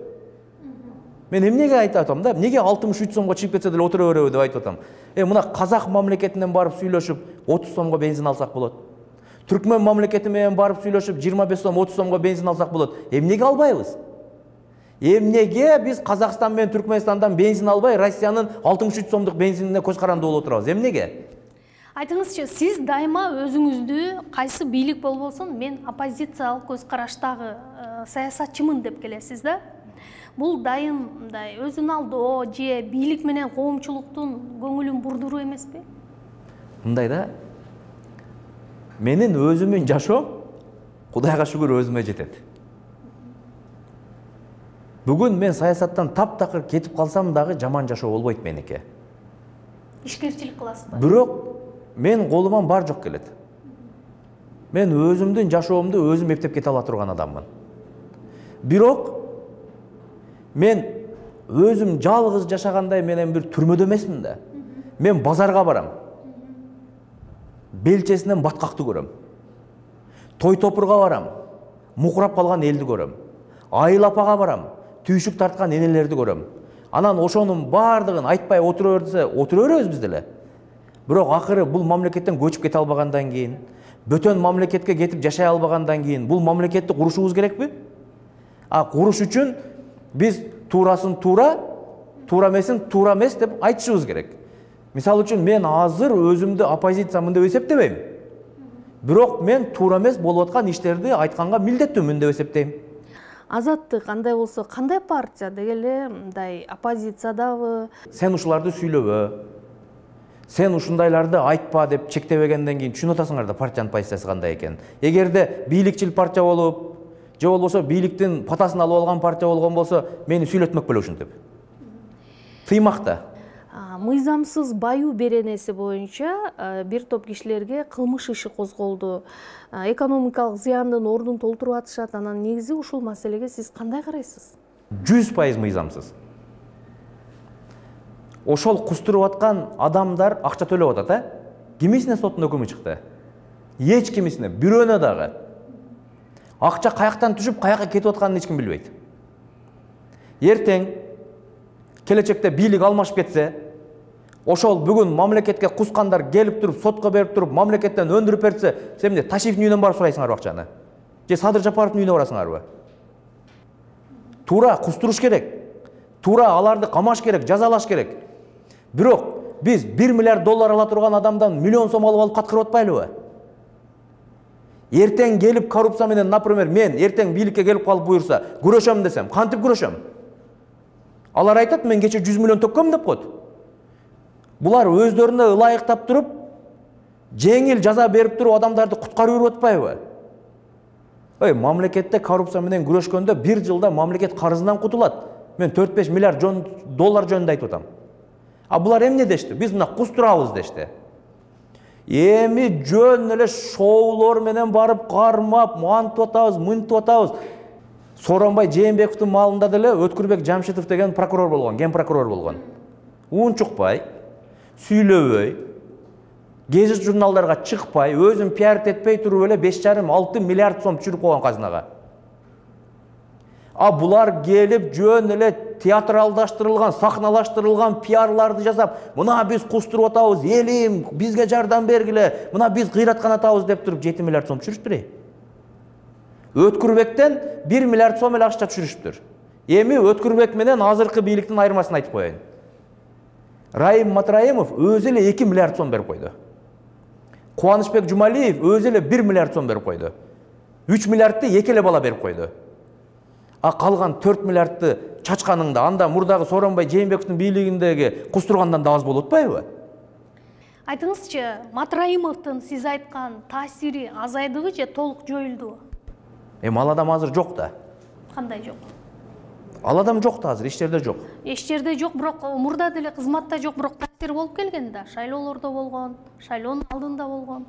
Мен эмнеге айтып атам да? Неге 63 сомго чыгып кетсе деле отура беребел деп айтып атам. Мына казак мамлекетинен барып сүйлөшүп 30 сомго бензин алсак болот. Түркмөн мамлекети менен барып сүйлөшүп 25 сом 30 сомго бензин алсак болот. Эмнеге албайбыз? Эмнеге биз Казакстан менен Түркмөнстандан бензин албай, Россиянын 63 сомдук бензинине көз каранды болуп отурабыз? Эмнеге? Айтыңызчы, сиз дайыма өзүңүздү кайсы бийлик болбосун, мен оппозициялык көз караштагы саясатчымын деп келесиз да? Бул дайым мындай өзүн алдоо же бийлик менен коомчулуктун көңүлүн бурдуруу эмеспи? Мындай да. Менин өзүмүн жашоом Кудайга шүгүр өзүмө жетет. Бүгүн мен саясаттан таптакыр кетип калсам дагы жаман жашоо болбойт меники. Ишкерчилик кыласызбы? Бирок мен колуман бар жок келет. Мен өзүмдүн жашоомду өзүм эптеп кете ала турган адаммын. Бирок мен өзүм жалгыз жашагандай менен бир түрмөдө эмесмин да. Мен базарга барам. Белчесинен баткакты көрөм. Той топурга барам. Мукурап калган элди көрөм. Айыл апага барам. Түйшүк тарткан энелерди көрөм. Анан ошонун бардыгын айтпай отура бер десе, отура беребиз биз деле. Бирок акыры бул мамлекеттен көчүп кете албагандан кийин, бөтөн мамлекетке кетип жашай албагандан кийин бул мамлекетти курушубуз керекпи? Куруш үчүн биз туурасын туура, туура эмесин туура эмес деп айтышыбыз керек. Мисалы үчүн мен азыр өзүмдү оппозициямын деп эсептебейм. Бирок мен туура эмес болуп аткан иштерди айтканга милдеттүүмүн деп эсептейм. Азаттык кандай болсо, кандай партия дегеле мындай оппозициядабы? Сен ушуларды сүйлөбө. Сен ушундайларды айтпа деп чектебегенден кийин түшүнүп атасыңар да партиянын позициясы кандай экенин. Эгерде бийликчил партия болуп, же болбосо бийликтин патасын алып алган партия болгон болсо, мени сүйлөтмөк беле ушинтип. Тыймак да. Мыйзамсыз баюу беренеси боюнча бир топ кишилерге кылмыш иши козголду. Экономикалык зыяндын ордун толтуруп атышат. Анан негизи ушул маселеге сиз кандай карайсыз? 100% мыйзамсыз. Ошол кустуруп аткан адамдар акча төлөп атат, Кимисине соттун өкүмү чыкты? Эч кимисине, бирөөнө дагы. Акча каяктан түшүп, каяка кетип атканын эч ким билбейт. Эртең келечекте бийлик алмашып кетсе, ошол бүгүн мамлекетке кускандар келип туруп, сотко берип туруп, мамлекеттен өндүрүп берсе, сен эмне Ташиевдин үйүнөн барып сурайсыңарбы акчаны? Же Садыр Жапаровдун үйүнө барасыңарбы? Туура кустуруш керек. Туура аларды камаш керек, жазалаш керек. Бирок биз 1 миллиард доллар ала турган адамдан миллион сом алып каткырып атпайлыбы? Эртең келип коррупция менен, например, мен эртең бийликке келип калып буйрса, күрөшөм десем, кантип күрөшөм? Алар айтат, мен кече 100 миллион төккөм деп коет. Булар өздөрүнө ылайыктап туруп, жеңил жаза берип туруп адамдарды куткарып жүрүп атпайбы? Мамлекетте коррупция менен күрөшкөндө 1 жылда мамлекет карызынан кутулат. Мен 4-5 миллиард доллар жөнүндө айтып атам. Булар эмне дешти? Биз мына кустурабыз дешти. Эми жөн эле шоулор менен барып кармап, мантып атабыз, мынтып атабыз. Сооронбай Жээнбековдун маалында деле Өткүрбек Жамшитов деген прокурор болгон, ген прокурор болгон. Унчукпай, сүйлөбөй, гезит журналдарга чыкпай, өзүн пиарит этпей туруп эле 5,5-6 миллиард сом түшүрүп койгон казынага. Булар келип жөн эле театралдаштырылган, сахналаштырылган пиарларды жасап, мына биз кустуруп атабыз, элим, бизге жардам бергиле, мына биз кыйраткан атабыз деп туруп 7 миллиард сом түшүрүштүр. Өткүрбектен 1 миллиард сом эле акча түшүрүштүр. Эми Өткүрбек менен азыркы бийликтин айырмасын айтып коеюн. Райым Матраимов өзү эле 2 миллиард сом берип койду. Кубанычбек Жумалиев өзү эле 1 миллиард сом берип койду. 3 миллиардты эки эле бала берип койду. Калган 4 миллиардты чачканыңда анда мурдагы Сооронбай Жээнбековдун бийлигиндеги кустургандан да аз болуп атпайбы? Айтыңызчы, Матраимовдун сиз айткан таасири азайдыбы же толук жоюлдубу? Ал адам азыр жок да. Кандай жок? Ал адам жок да азыр, иштерде жок. Иштерде жок, бирок мурда деле кызматта жок, бирок таасир болуп келген да. Шайлоолордо болгон, шайлоонун алдында болгон.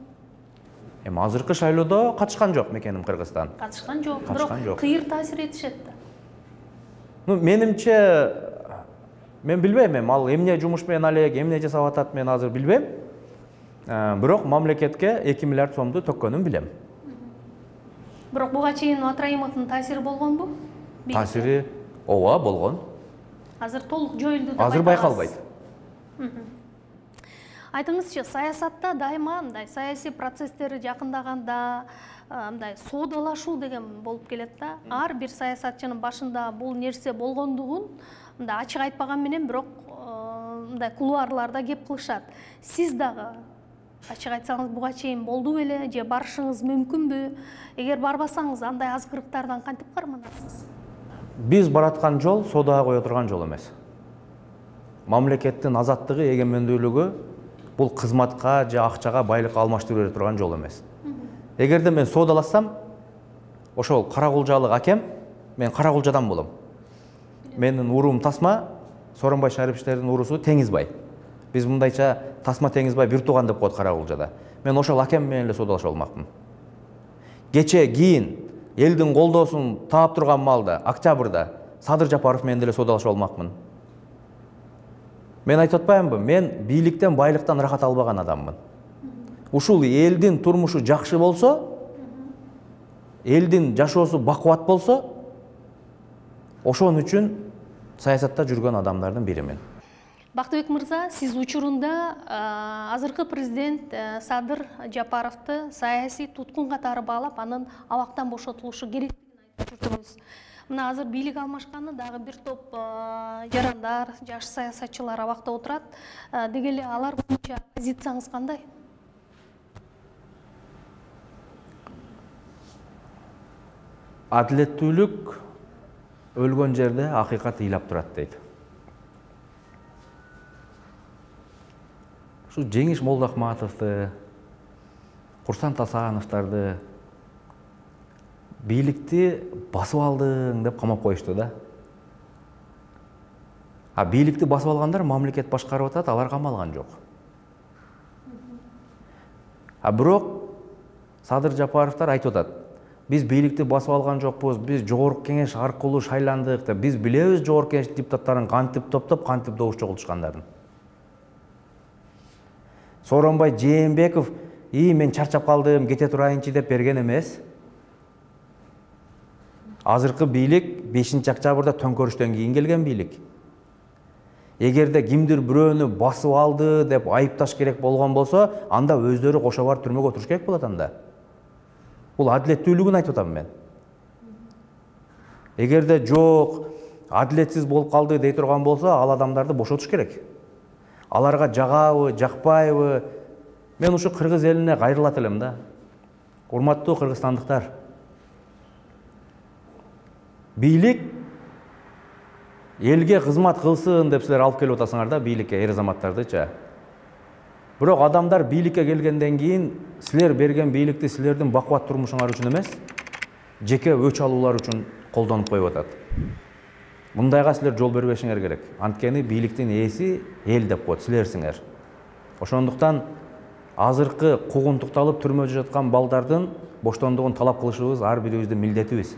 Азыркы шайлоодо катышкан жок мекеним Кыргызстан. Катышкан жок, бирок кыйыр таасир этишет да. Менимче мен билбейм, ал эмне жумуш менен алек, эмне жасап атат мен азыр билбейм. Бирок мамлекетке 2 миллиард сомду төккөнүн билем. Бирок буга чейин Атраимовдун таасири болгонбу? Таасири ооба болгон. Азыр толук жоюлду деп Азыр байкалбайт. Айтыңызчы, саясатта дайыма мындай саясий процесстери жакындаганда мындай соодалашуу деген болуп келет да. Ар бир саясатчынын башында бул нерсе болгондугун мындай ачык айтпаган менен, бирок мындай кулуарларда кеп кылышат. Сиз дагы ачык айтсаңыз буга чейин болду беле же барышыңыз мүмкүнбү? Эгер барбасаңыз андай азгырыктардан кантип карманасыз? Биз бараткан жол соодага кое турган жол эмес. Мамлекеттин азаттыгы, эгемендүүлүгү бул кызматка же акчага, байлыкка алмаштырып бере турган жол эмес. Эгерде мен соодалассам, ошол Каракулжалык акем, мен Каракулжадан болом. Менин уруум Тасма, Сооронбай Шариповичтердин уруусу Теңизбай. Биз мындайча Тасма Теңизбай бир тууган деп коет Каракулжада. Мен ошол акем менен эле соодалашып алмакмын. Кече кийин элдин колдоосун таап турган маалда, октябрда Садыр Жапаров менен деле соодалашып алмакмын. Мен айтып атпаймынбы? Мен бийликтен, байлыктан рахат албаган адаммын. Ушул элдин турмушу жакшы болсо, элдин жашоосу бакубат болсо, ошон үчүн саясатта жүргөн адамдардын биримин. Бактыбек мырза, сиз учурунда азыркы президент Садыр Жапаровду саясий туткун катары баалап, анын абактан бошотулушу керектигин айтып жүрдүңүз. Мына азыр бийлик алмашканы дагы бир топ жарандар, жаш саясатчылар абакта отурат. Деги эле алар боюнча позицияңыз кандай? Адилеттүүлүк өлгөн жерде акыйкат ыйлап турат дейт. Ушу Жеңиш Молдохматовду, Курсан Тасановдорду бийликти басып алдың деп камап коюшту да. Бийликти басып алгандар мамлекет башкарып атат, алар камалган жок. Бирок Садыр Жапаровдор айтып атат: биз бийликти басып алган жокпуз, биз жогорку кеңеш аркылуу шайландык деп. Биз билебиз жогорку кеңеш депутаттарын кантип топтоп, кантип добуш чогултушкандарын. Сооронбай Жээнбеков мен чарчап калдым, кете турайынчы деп берген эмес. Азыркы бийлик 5-октябрда төңкөрүштөн кийин келген бийлик. Эгерде кимдир бирөөнү басып алды деп айыпташ керек болгон болсо, анда өздөрү кошо барып түрмөгө отуруш керек болот анда. Бул адилеттүүлүгүн айтып атам мен. Эгерде жок, адилетсиз болуп калды дей турган болсо, ал адамдарды бошотуш керек. Аларга жагабы, жакпайбы, мен ушу кыргыз элине кайрылат элем да. Урматтуу кыргызстандыктар, бийлик элге кызмат кылсын деп силер алып келип атасыңар да, бийликке эр азаматтардычы. Бирок адамдар бийликке келгенден кийин силер берген бийликти силердин бакубат турмушуңар үчүн эмес, жеке өч алуулар үчүн колдонуп коюп атат. Мындайга силер жол бербешиңер керек. Анткени бийликтин ээси эл деп коет, силерсиңер. Ошондуктан азыркы куугунтукталып түрмөдө жаткан балдардын боштондугун талап кылышыбыз ар бирибиздин милдетибиз.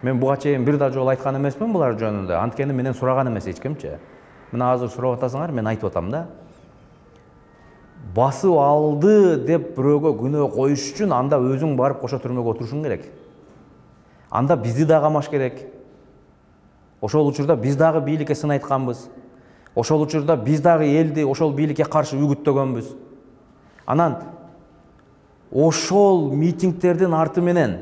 Мен буга чейин бир да жолу айткан эмесмин булар жөнүндө. Анткени менен сураган эмес эч кимчи. Мына азыр сурап атасыңар, мен айтып атам да. Басып алды деп бирөөгө күнөө коюш үчүн анда өзүң барып кошо түрмөгө отурушуң керек. Анда бизди да камаш керек. Ошол учурда биз дагы бийликке сын айтканбыз. Ошол учурда биз дагы элди ошол бийликке каршы үгүттөгөнбүз. Анан ошол митингтердин арты менен,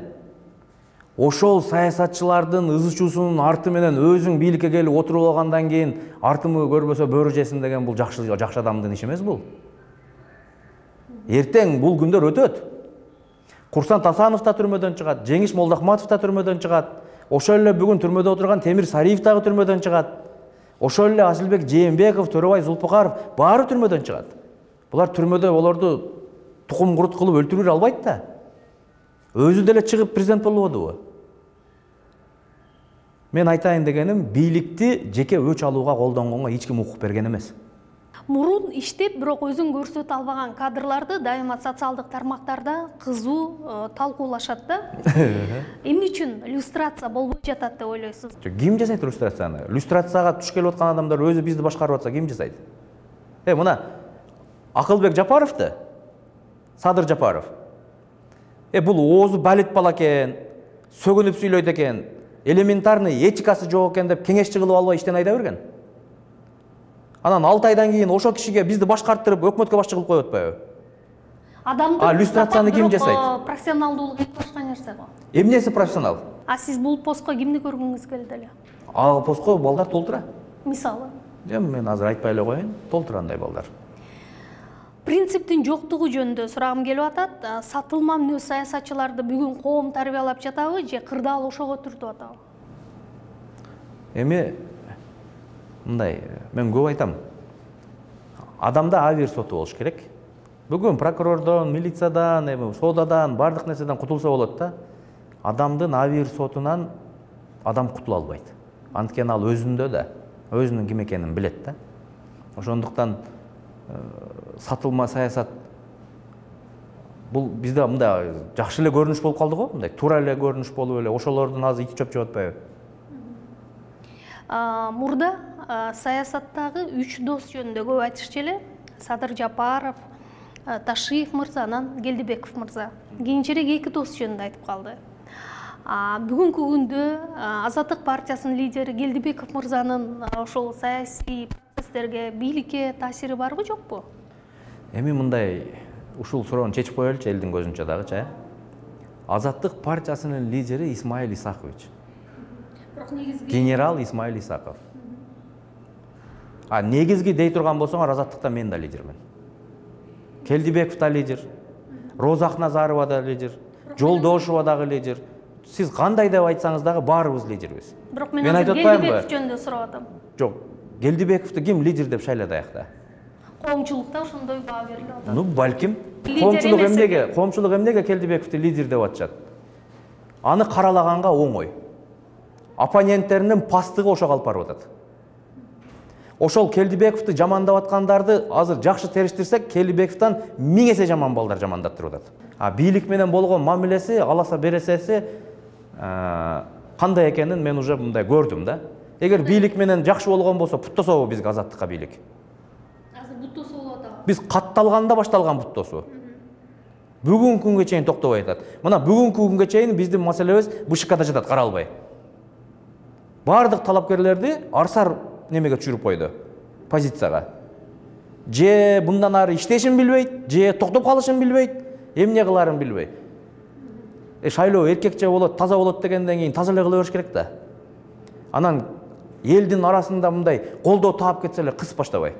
ошол саясатчылардын ызычуусунун арты менен өзүң бийликке келип отуруп алгандан кийин артымы көрбөсө бөрү жесин деген бул жакшы адамдын иши эмес бул. Эртең бул күндөр өтөт. Курсан Тасанов да түрмөдөн чыгат, Жеңиш Молдохматов да түрмөдөн чыгат. Ошол эле бүгүн түрмөдө отурган Темир Сариев дагы түрмөдөн чыгат. Ошол эле Асылбек Жээнбеков, Төрөбай Зулпукаров баары түрмөдөн чыгат. Булар түрмөдө олорду тукум курут кылып өлтүрүп бере албайт да. Өзү деле чыгып президент болбодубу? Мен айтайын дегеним, бийликти жеке өч алууга колдонгонго эч ким укук берген эмес. Мурун иштеп, бирок өзүн көрсөтө албаган кадрларды дайыма социалдык тармактарда кызуу талкуулашат да. Эмне үчүн иллюстрация болбой жатат деп ойлойсуз? Ким жасайт иллюстрацияны? Иллюстрацияга туш келип аткан адамдар өзү бизди башкарып атса ким жасайт? Мына Акылбек Жапаровду, Садыр Жапаров. Бул оозу балет бала экен, сөгүнүп сүйлөйт экен, элементарный этикасы жок экен деп кеңешчи кылып албай иштен айда берген. Анан 6 айдан кийин ошо кишиге бизди башкарттырып өкмөткө башчы кылып коюп атпайбы? Адамды иллюстрацияны ким жасайт? Профессионалдуулук эки башка нерсе го. Эмнеси профессионал? Сиз бул постко кимди көргүңүз келди эле? Ал постко балдар толтура. Мисалы? Мен азыр айтпай эле коеюн, толтура андай балдар. Принциптин жоктугу жөнүндө сурагым келип атат. Сатылма мүнөз саясатчыларды бүгүн коом тарбиялап жатабы же кырдаал ошого түртүп атабы? Мындай, мен көп айтам. Адамда авир соту болуш керек. Бүгүн прокурордон, милициядан, содадан, бардык нерседен кутулса болот да. Адамдын авир сотунан адам кутула албайт. Анткени ал өзүндө да, өзүнүн ким экенин билет да. Ошондуктан сатылма саясат бул бизде мындай жакшы эле көрүнүш болуп калды го, мындай туура эле көрүнүш болуп эле ошолордун азыр ити чөп жеп атпайбы? Мурда саясаттагы 3 дос жөнүндө көп айтышчу эле. Садыр Жапаров, Ташиев мырза, анан Келдибеков мырза. Кийинчерээк 2 дос жөнүндө айтып калды. Бүгүнкү күндө Азаттык партиясынын лидери Келдибеков мырзанын ошол саясий процесстерге, бийликке таасири барбы, жокпу? Мындай ушул суроону чечип коелучу элдин көзүнчө дагычы. Азаттык партиясынын лидери Исмаил Исакович. Генерал Исмаил Исаков. Негизги дей турган болсоңор, Азаттыкта мен да лидермин. Келдибеков да лидер, Роза Акназарова да лидер, Жолдошова дагы лидер. Сиз кандай деп айтсаңыз дагы баарыбыз лидербиз. Бирок мен азыр Келдибеков жөнүндө сурап атам. Жок, Келдибековду ким лидер деп шайлады аякта? Коомчулукта ошондой баа берилип атат. Балким. Коомчулук эмнеге Келдибековду лидер деп атышат? Аны каралаганга оңой. Оппоненттеринин пастыгы ошого алып барып атат. Ошол Келдибековду жамандап аткандарды азыр жакшы териштирсек, Келдибековдон 1000 эсе жаман балдар жамандаттырып атат. Бийлик менен болгон мамилеси, аласа бересеси кандай экенин мен уже мындай көрдүм да. Эгер бийлик менен жакшы болгон болсо, буттособу бизге Азаттыкка бийлик? Азыр буттосу болуп атабы. Биз катталганда башталган буттосу. Бүгүнкү күнгө чейин токтобой атат. Мына бүгүнкү күнгө чейин биздин маселебиз БШКда жатат, каралбай. Бардык талапкерлерди арсар немеге түшүрүп койду, позицияга. Же мындан ары иштешин билбейт, же токтоп калышын билбейт, эмне кыларын билбейт. Шайлоо эркекче болот, таза болот дегенден кийин таза эле кыла бериш керек да. Анан элдин арасында мындай колдоо таап кетсе эле кысып баштабай.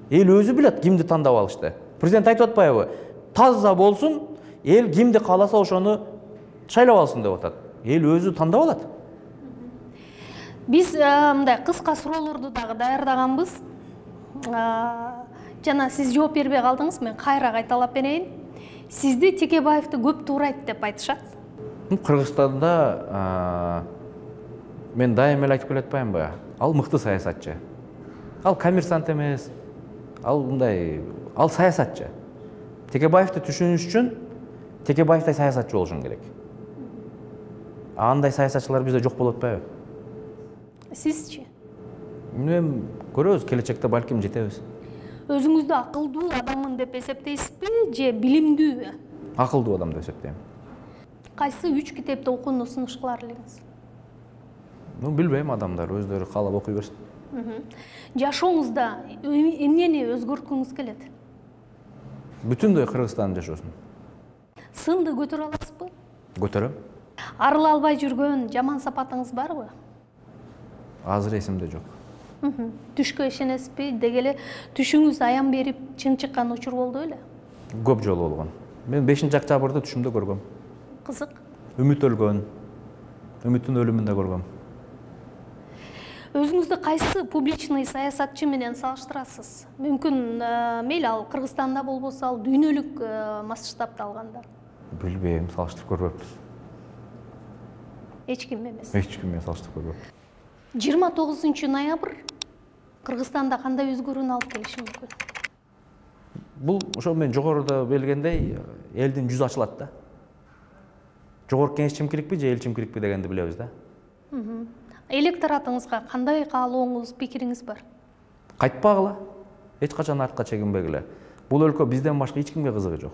Эл өзү билет кимди тандап алышты. Президент айтып атпайбы? Таза болсун, эл кимди кааласа ошону шайлап алсын деп атат. Эл өзү тандап алат. Биз мындай кыска суроолорду дагы даярдаганбыз. Жана сиз жооп бербей калдыңыз, мен кайра кайталап берейин. Сизди Текебаевди көп туурайт деп айтышат. Кыргызстанда мен дайым эле айтып келатпаймынбы? Ал мыкты саясатчы. Ал коммерсант эмес. Ал мындай, ал саясатчы. Текебаевди түшүнүш үчүн Текебаевдай саясатчы болушуң керек. Андай саясатчылар бизде жок болуп атпайбы? Сизчи? Мен көрөбүз, келечекте балким жетебиз. Өзүңүздү акылдуу адаммын деп эсептейсизби же билимдүүбү? Акылдуу адам деп эсептейм. Кайсы 3 китепти окууну сунуш кылар элеңиз? Билбейм, адамдар өздөрү каалап окуй берсин. Жашооңузда эмнени өзгөрткүңүз келет? Бүтүндөй Кыргызстандын жашоосун. Сынды көтөрө аласызбы? Көтөрөм. Арыла албай жүргөн жаман сапатыңыз барбы? Азыр эсимде жок. Түшкө ишенесизби? Деги эле түшүңүз аян берип чын чыккан учур болду эле? Көп жолу болгон. Мен 5-октябрда түшүмдө көргөм. Кызык. Үмүт өлгөн. Үмүттүн өлүмүндө көргөм. Өзүңүздү кайсы публичный саясатчы менен салыштырасыз? Мүмкүн мейли ал Кыргызстанда болбосо, ал дүйнөлүк масштабта алганда. Билбейм, салыштырып көрбөпмүн. Эч ким эмес. Эч ким менен салыштырып көрбөпмүн. 29 ноябрь Кыргызстанда кандай өзгөрүүнү алып келиши мүмкүн? Бул ошо мен жогоруда белгендей элдин жүзү ачылат да. Жогорку кеңеш чимкиликпи же эл чимкиликпи дегенди билебиз да. Электоратыңызга кандай каалооңуз, пикириңиз бар? Кайтпагыла, эч качан артка чегинбегиле. Бул өлкө бизден башка эч кимге кызыгы жок.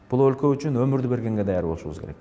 Бул өлкө үчүн өмүрдү бергенге даяр болушубуз керек.